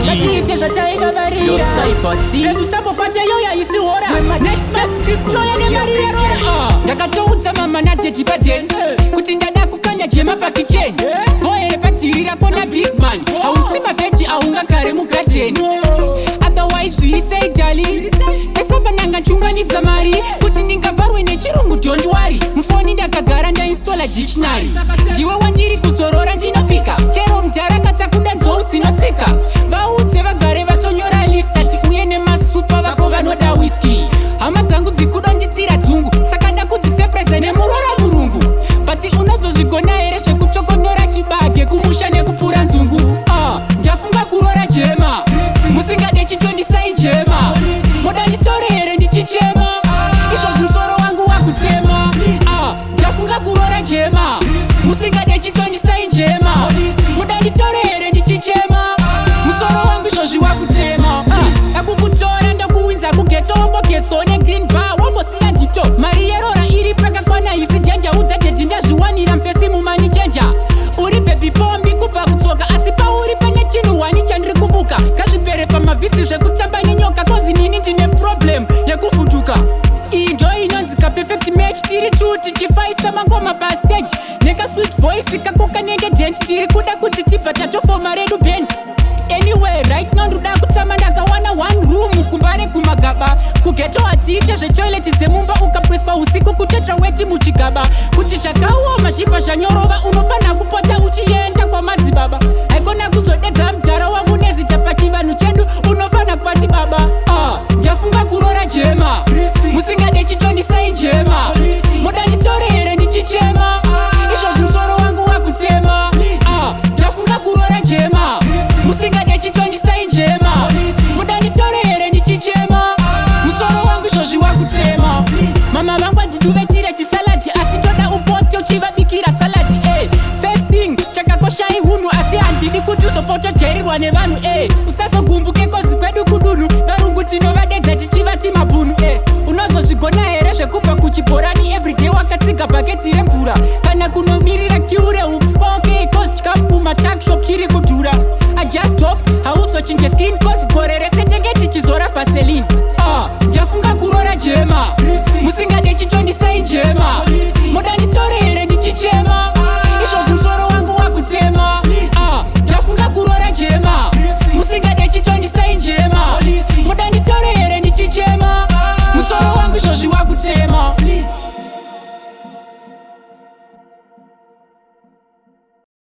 Zatiite zvataika varira Rekusabo kwateyo yaisiora Next step Floya nemarira rora Ndakatoudza mama nadeti pateni Kuti ndada kukanya jema pakicheni Boyere patirira kona big man Hausi mafeji aungagare mugadeni Otherwise zviri sei darling Esapa nanga chunganidza mari Kuti ndingavarwe nechirungu don't worry Mufoni ndakagara ndainstola dictionary Ndiwe wandiri kuzorora ndinopika Chero mudhara katakuda nzou dzinotsika Vaudze vagare vatonyora list ati uye nemasupa vako vanoda whisky Hama dzangu dzikuda nditira dzungu Saka ndakudzisepresa nemurora murungu But unozozvigona here zvekutokonora chibage Kumusha nekupura nzungu Ndafunga kurora jema Musingade chitondisai jema Moda nditore here ndichichema Izvozvi musoro wangu wakutema Ndafunga kurora jema Musingade chitondisai jema Moda nditore here ndichichema Musoro wangu izvozvi wakutema Akukutora ndokuwinza kugeto Wombogeso negreen bar Wombosiya ndito Mari yerora iri pakakwana isi denja Udza dedi ndazviwanira mfesi mumani chenja Uri baby pombi kubva kutsoka Asi pauri pane chinhu wani chandiri kubuka Ngazvipere pamavhitsi zvekutamba nenyoka Kozi nini ndine problem yekuvhunduka Iyi ndo inonzika perfect match Tiri two tichifaisa mangoma pastage Neka sweet voice kakoka nenge dent Tiri kuda kuti tibva tatofoma redu band Anyway, right now ndoda kutama ndakawana one room Kumbare kumagaba Kugeto hatiite zvetoileti dzemumba Ukapreswa usiku kutetra weti muchigaba Kuti zvakaoma zvipa zvanyorova Unofana kupota uchienda kwa madzibaba Haikona kuzodedza mudhara wangu nezita pachivanhu chedu Unofana kwati baba Ndafunga kurora jema Musingade chitondisai jema Moda nditore here ndichichema Izvozvi musoro wangu wakutema Ndafunga kurora jema Musingade chitondisai jema Moda nditore here ndichichema Musoro wangu izvozvi wakutema Mama vangu andiduvetire chisaladi Asi toda upote uchivabikira saladi First thing chakakoshai hunhu Asi handidi kuti uzopota jairirwa nevanhu Usazogumbuke kozi kwedu kudunhu Varungu tinovadedza tichivati mabhunu Unozozvigona here zvekubva kuchibhorani Everyday wakatsiga bhaketi remvura Kana kunomirira kiure hupfu Kozi chikafu mumatakshop chiri kudhura I just stop hauzochinje skin